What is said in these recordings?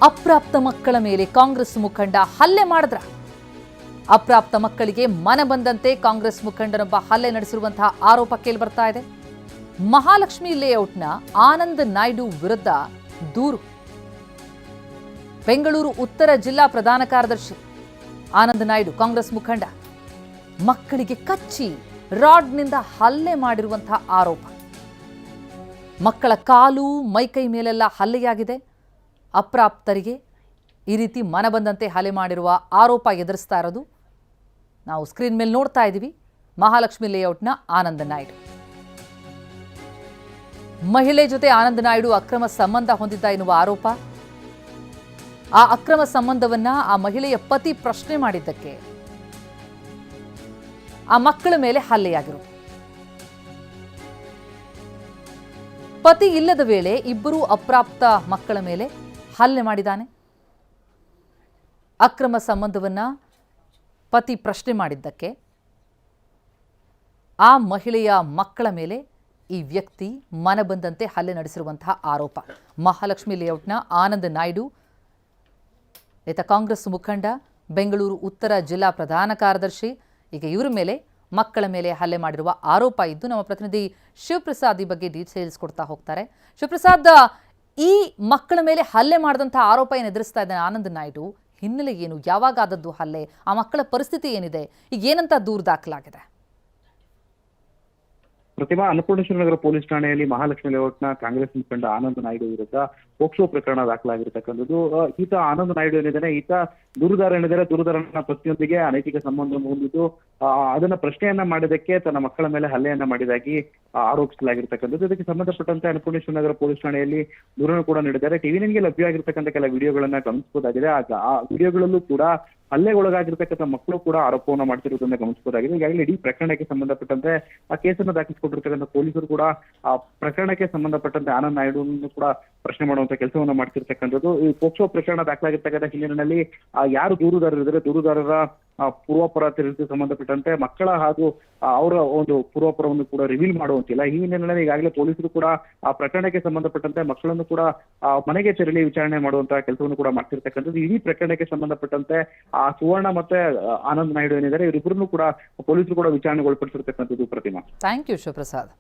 ಅಪ್ರಾಪ್ತ ಮಕ್ಕಳ ಮೇಲೆ ಕಾಂಗ್ರೆಸ್ ಮುಖಂಡ ಹಲ್ಲೆ ಮಾಡಿದ್ರ? ಅಪ್ರಾಪ್ತ ಮಕ್ಕಳಿಗೆ ಮನ ಬಂದಂತೆ ಕಾಂಗ್ರೆಸ್ ಮುಖಂಡನೊಬ್ಬ ಹಲ್ಲೆ ನಡೆಸಿರುವಂತಹ ಆರೋಪ ಕೇಳಿ ಬರ್ತಾ ಇದೆ. ಮಹಾಲಕ್ಷ್ಮಿ ಲೇಔಟ್ನ ಆನಂದ್ ನಾಯ್ಡು ವಿರುದ್ಧ ದೂರು. ಬೆಂಗಳೂರು ಉತ್ತರ ಜಿಲ್ಲಾ ಪ್ರಧಾನ ಕಾರ್ಯದರ್ಶಿ ಆನಂದ್ ನಾಯ್ಡು ಕಾಂಗ್ರೆಸ್ ಮುಖಂಡ ಮಕ್ಕಳಿಗೆ ಕಚ್ಚಿ ರಾಡ್ನಿಂದ ಹಲ್ಲೆ ಮಾಡಿರುವಂತಹ ಆರೋಪ. ಮಕ್ಕಳ ಕಾಲು ಮೈಕೈ ಮೇಲೆಲ್ಲ ಹಲ್ಲೆಯಾಗಿದೆ. ಅಪ್ರಾಪ್ತರಿಗೆ ಈ ರೀತಿ ಮನ ಬಂದಂತೆ ಹಲ್ಲೆ ಮಾಡಿರುವ ಆರೋಪ ಎದುರಿಸ್ತಾ ಇರೋದು ನಾವು ಸ್ಕ್ರೀನ್ ಮೇಲೆ ನೋಡ್ತಾ ಇದ್ದೀವಿ. ಮಹಾಲಕ್ಷ್ಮಿ ಲೇಔಟ್ನ ಆನಂದ್ ನಾಯ್ಡು ಮಹಿಳೆ ಜೊತೆ ಆನಂದ್ ನಾಯ್ಡು ಅಕ್ರಮ ಸಂಬಂಧ ಹೊಂದಿದ್ದ ಎನ್ನುವ ಆರೋಪ. ಆ ಅಕ್ರಮ ಸಂಬಂಧವನ್ನ ಆ ಮಹಿಳೆಯ ಪತಿ ಪ್ರಶ್ನೆ ಮಾಡಿದ್ದಕ್ಕೆ ಆ ಮಕ್ಕಳ ಮೇಲೆ ಹಲ್ಲೆಯಾಗಿರೋದು. ಪತಿ ಇಲ್ಲದ ವೇಳೆ ಇಬ್ಬರು ಅಪ್ರಾಪ್ತ ಮಕ್ಕಳ ಮೇಲೆ ಹಲ್ಲೆ ಮಾಡಿದ್ದಾನೆ. ಅಕ್ರಮ ಸಂಬಂಧವನ್ನ ಪತಿ ಪ್ರಶ್ನೆ ಮಾಡಿದ್ದಕ್ಕೆ ಆ ಮಹಿಳೆಯ ಮಕ್ಕಳ ಮೇಲೆ ಈ ವ್ಯಕ್ತಿ ಮನ ಬಂದಂತೆ ಹಲ್ಲೆ ನಡೆಸಿರುವಂತಹ ಆರೋಪ. ಮಹಾಲಕ್ಷ್ಮಿ ಲೇಔಟ್ನ ಆನಂದ್ ನಾಯ್ಡು ಈತ ಕಾಂಗ್ರೆಸ್ ಮುಖಂಡ, ಬೆಂಗಳೂರು ಉತ್ತರ ಜಿಲ್ಲಾ ಪ್ರಧಾನ ಕಾರ್ಯದರ್ಶಿ. ಈಗ ಇವರ ಮೇಲೆ ಮಕ್ಕಳ ಮೇಲೆ ಹಲ್ಲೆ ಮಾಡಿರುವ ಆರೋಪ ಇದ್ದು ನಮ್ಮ ಪ್ರತಿನಿಧಿ ಶಿವಪ್ರಸಾದ್ ಈ ಬಗ್ಗೆ ಡೀಟೇಲ್ಸ್ ಕೊಡ್ತಾ ಹೋಗ್ತಾರೆ. ಶಿವಪ್ರಸಾದ್, ಈ ಮಕ್ಕಳ ಮೇಲೆ ಹಲ್ಲೆ ಮಾಡಿದಂತಹ ಆರೋಪ ಏನು ಎದುರಿಸ್ತಾ ಇದ್ದಾನೆ ಆನಂದ್ ನಾಯ್ಡು, ಹಿನ್ನೆಲೆ ಏನು, ಯಾವಾಗ ಆದದ್ದು ಹಲ್ಲೆ, ಆ ಮಕ್ಕಳ ಪರಿಸ್ಥಿತಿ ಏನಿದೆ, ಈಗ ಏನಂತ ದೂರು ದಾಖಲಾಗಿದೆ? ಪ್ರತಿಮಾ, ಅನ್ನಪೂರ್ಣೇಶ್ವರ ನಗರ ಪೊಲೀಸ್ ಠಾಣೆಯಲ್ಲಿ ಮಹಾಲಕ್ಷ್ಮಿ ಲೇಔಟ್ನ ಕಾಂಗ್ರೆಸ್ ಮುಖಂಡ ಆನಂದ್ ನಾಯ್ಡು ವಿರುದ್ಧ ಪೋಕ್ಸೋ ಪ್ರಕರಣ ದಾಖಲಾಗಿರ್ತಕ್ಕಂಥದ್ದು. ಈತ ಆನಂದ್ ನಾಯ್ಡು ಏನಿದ್ದಾನೆ, ಈತ ದೂರುದಾರನ ಪತಿಯೊಂದಿಗೆ ಅನೈತಿಕ ಸಂಬಂಧ ಹೊಂದಿದ್ದು ಅದನ್ನ ಪ್ರಶ್ನೆಯನ್ನ ಮಾಡಿದಕ್ಕೆ ತನ್ನ ಮಕ್ಕಳ ಮೇಲೆ ಹಲ್ಲೆಯನ್ನ ಮಾಡಿದಾಗಿ ಆರೋಪಿಸಲಾಗಿರ್ತಕ್ಕಂಥದ್ದು. ಇದಕ್ಕೆ ಸಂಬಂಧಪಟ್ಟಂತೆ ಅನ್ನಪೂರ್ಣೇಶ್ವರ ನಗರ ಪೊಲೀಸ್ ಠಾಣೆಯಲ್ಲಿ ದೂರನ್ನು ಕೂಡ ನೀಡಿದ್ದಾರೆ. ಟಿವಿ ನೈನ್ಗೆ ಲಭ್ಯವಾಗಿರ್ತಕ್ಕಂಥ ಕೆಲ ವಿಡಿಯೋಗಳನ್ನ ಗಮನಿಸಬಹುದಾಗಿದೆ. ಆ ವಿಡಿಯೋಗಳಲ್ಲೂ ಕೂಡ ಹಲ್ಲೆಗೊಳಗಾಗಿರ್ತಕ್ಕಂಥ ಮಕ್ಕಳು ಕೂಡ ಆರೋಪವನ್ನು ಮಾಡ್ತಿರುವುದನ್ನ ಗಮನಿಸಬಹುದಾಗಿದೆ. ಈಗಾಗಲೇ ಇಡೀ ಪ್ರಕರಣಕ್ಕೆ ಸಂಬಂಧಪಟ್ಟಂತೆ ಆ ಕೇಸನ್ನು ದಾಖಲಿಸಿಕೊಂಡಿರ್ತಕ್ಕಂಥ ಪೊಲೀಸರು ಕೂಡ ಆ ಪ್ರಕರಣಕ್ಕೆ ಸಂಬಂಧಪಟ್ಟಂತೆ ಆನಂದ್ ನಾಯ್ಡು ಕೂಡ ಪ್ರಶ್ನೆ ಮಾಡುವಂತ ಕೆಲಸವನ್ನ ಮಾಡ್ತಿರ್ತಕ್ಕಂಥದ್ದು. ಈ ಪೋಕ್ಸೋ ಪ್ರಕರಣ ದಾಖಲಾಗಿರ್ತಕ್ಕಂಥ ಹಿನ್ನೆಲೆಯಲ್ಲಿ ಯಾರು ದೂರುದಾರರಿದ್ದಾರೆ, ದೂರುದಾರರ ಪೂರ್ವಾಪರ ಸಂಬಂಧಪಟ್ಟಂತೆ ಮಕ್ಕಳ ಹಾಗೂ ಅವರ ಒಂದು ಪೂರ್ವಾಪರವನ್ನು ಕೂಡ ರಿವೀಲ್ ಮಾಡುವಂತಿಲ್ಲ. ಈ ಹಿನ್ನೆಲೆಯಲ್ಲಿ ಈಗಾಗಲೇ ಪೊಲೀಸರು ಕೂಡ ಆ ಪ್ರಕರಣಕ್ಕೆ ಸಂಬಂಧಪಟ್ಟಂತೆ ಮಕ್ಕಳನ್ನು ಕೂಡ ಮನೆಗೆ ತೆರಳಿ ವಿಚಾರಣೆ ಮಾಡುವಂತಹ ಕೆಲಸವನ್ನು ಕೂಡ ಮಾಡ್ತಿರ್ತಕ್ಕಂಥದ್ದು. ಇಡೀ ಪ್ರಕರಣಕ್ಕೆ ಸಂಬಂಧಪಟ್ಟಂತೆ ಆ ಸುವರ್ಣ ಮತ್ತೆ ಆನಂದ್ ನಾಯ್ಡು ಏನಿದ್ದಾರೆ, ಇವರಿಬ್ಬರನ್ನು ಕೂಡ ಪೊಲೀಸರು ಕೂಡ ವಿಚಾರಣೆಗೆ ಒಳಪಡಿಸಿರ್ತಕ್ಕಂಥದ್ದು. ಪ್ರತಿಮಾ, ಥ್ಯಾಂಕ್ ಯು ಶಿವಪ್ರಸಾದ್.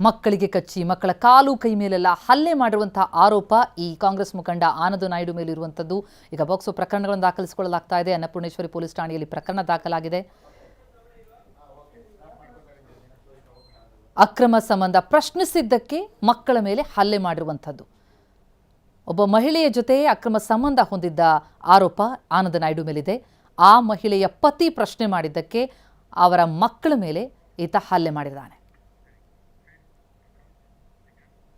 ಮಕ್ಕಳಿಗೆ ಕಚ್ಚಿ ಮಕ್ಕಳ ಕಾಲು ಕೈ ಮೇಲೆಲ್ಲ ಹಲ್ಲೆ ಮಾಡಿರುವಂತಹ ಆರೋಪ ಈ ಕಾಂಗ್ರೆಸ್ ಮುಖಂಡ ಆನಂದ್ ನಾಯ್ಡು ಮೇಲಿರುವಂಥದ್ದು. ಈಗ ಬಾಕ್ಸೋ ಪ್ರಕರಣಗಳನ್ನು ದಾಖಲಿಸಿಕೊಳ್ಳಲಾಗ್ತಾ ಇದೆ. ಅನ್ನಪೂರ್ಣೇಶ್ವರಿ ಪೊಲೀಸ್ ಠಾಣೆಯಲ್ಲಿ ಪ್ರಕರಣ ದಾಖಲಾಗಿದೆ. ಅಕ್ರಮ ಸಂಬಂಧ ಪ್ರಶ್ನಿಸಿದ್ದಕ್ಕೆ ಮಕ್ಕಳ ಮೇಲೆ ಹಲ್ಲೆ ಮಾಡಿರುವಂಥದ್ದು. ಒಬ್ಬ ಮಹಿಳೆಯ ಜೊತೆ ಅಕ್ರಮ ಸಂಬಂಧ ಹೊಂದಿದ್ದ ಆರೋಪ ಆನಂದ್ ನಾಯ್ಡು ಮೇಲಿದೆ. ಆ ಮಹಿಳೆಯ ಪತಿ ಪ್ರಶ್ನೆ ಮಾಡಿದ್ದಕ್ಕೆ ಅವರ ಮಕ್ಕಳ ಮೇಲೆ ಈತ ಹಲ್ಲೆ ಮಾಡಿದ್ದಾನೆ.